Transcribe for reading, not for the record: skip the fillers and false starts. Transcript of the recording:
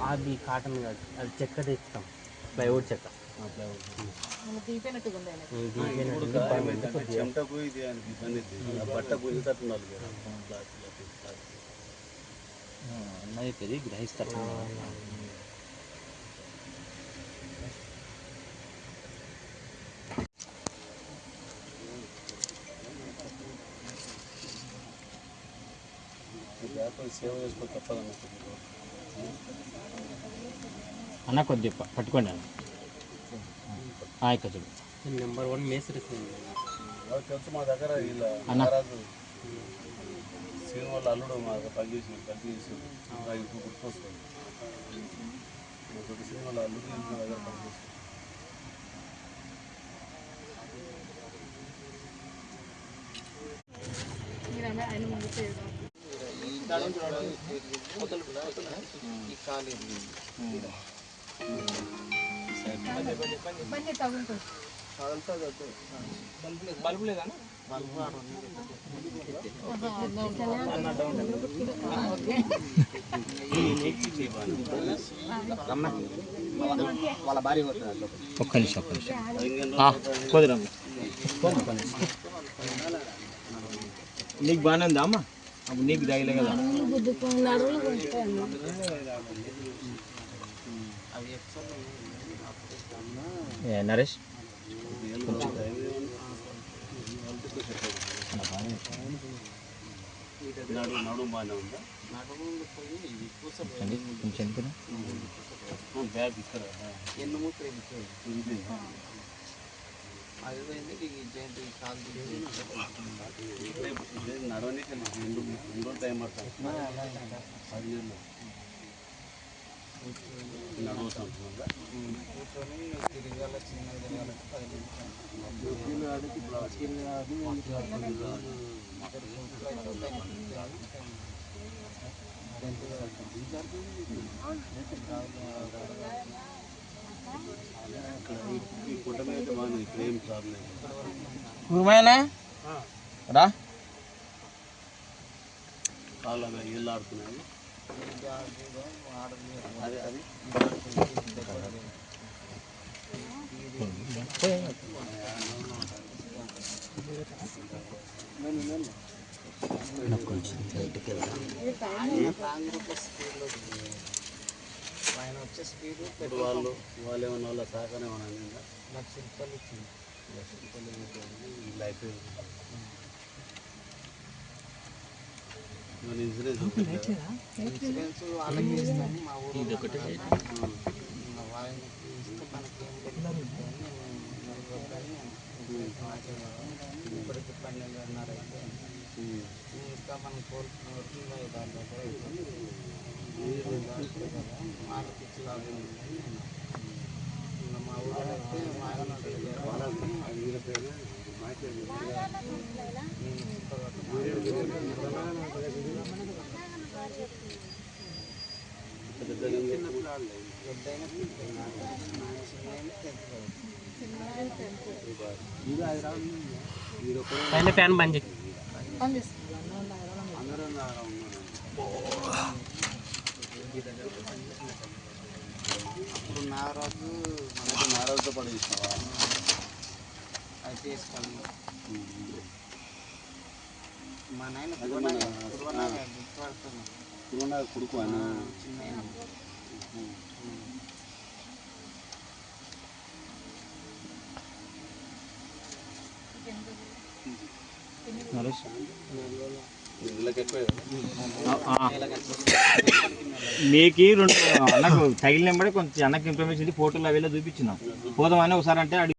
అది కాటన్ కాదు, అది చెక్క తెచ్చుతాం, ప్లైవుడ్ చెక్క. గ్రహిస్తారు. సేవ చేసుకో తప్పదన్న అన్న కొద్దిగా పట్టుకోండి అన్న. ఇక్కడ చూడు నెంబర్ 1 మేస్త్రి తెలుసు మా దగ్గర ఇలా మహారాజు శ్రీను వాళ్ళ అల్లుడు మా పనిచేసి ఇప్పుడు గుర్తొస్తుంది. మా తోటి శ్రీను వాళ్ళ అల్లుడు మా దగ్గర పనిచేసి బల్బు లేదా వాళ్ళ భార్య ఒక్క నిమిషం కుదరా నీకు బాగానే ఉందా అమ్మ? అప్పుడు నీకు తగిలే కదా నరేష్. నడుము బాగానే ఉందా? కొంచెం బ్యాగ్ ఇక్కడ నడవనికి ఎన్నో టైం పడుతుంది. 10 నెలలు నడవచ్చు కూర్చొని తిరగాల, చిన్నగా తిరగాలంటే 10 ఈ పుట్ట మీద అయితే బాగుంది, ఇక్కడ ఏం ప్రాబ్లం రా. కాళ్ళు ఏళ్ళు ఆడుతున్నాయి. అది అది ఆయన వచ్చే స్పీడ్ వాళ్ళు ఏమన్నా వాళ్ళ సహకారం ఏమన్నా అందిందా? ₹1,00,000 ఇచ్చింది. ₹1,00,000 లైఫ్ ఇన్సూరెన్స్ వాళ్ళకి ఇస్తాం. మా ఊరు ఆయనకి ఇస్తే మనకేం ఇప్పటికి 12.5 అయితే ఇంకా మనం కోరుకున్న వరకు దాని దగ్గర అయిపోతుంది. వాళ్ళకి ఇచ్చి లాభం ఉందని ఇంకా మా ఊళ్ళో అయితే మా ఆయన పైన ఫ్యాన్ బంద్ చేయి. ఇప్పుడు నారాజుతో పాటు చేసినావా? అది చేసుకోండి. మా నాయన తిరువనాగ కొడుకు ఆయన చిన్న మీకు 2 అన్నకు తగిలినప్పుడే కొంచెం అన్నకు ఇన్ఫర్మేషన్ ఫోటోలు అవి చూపించినాం. పోదామని ఒకసారి అంటే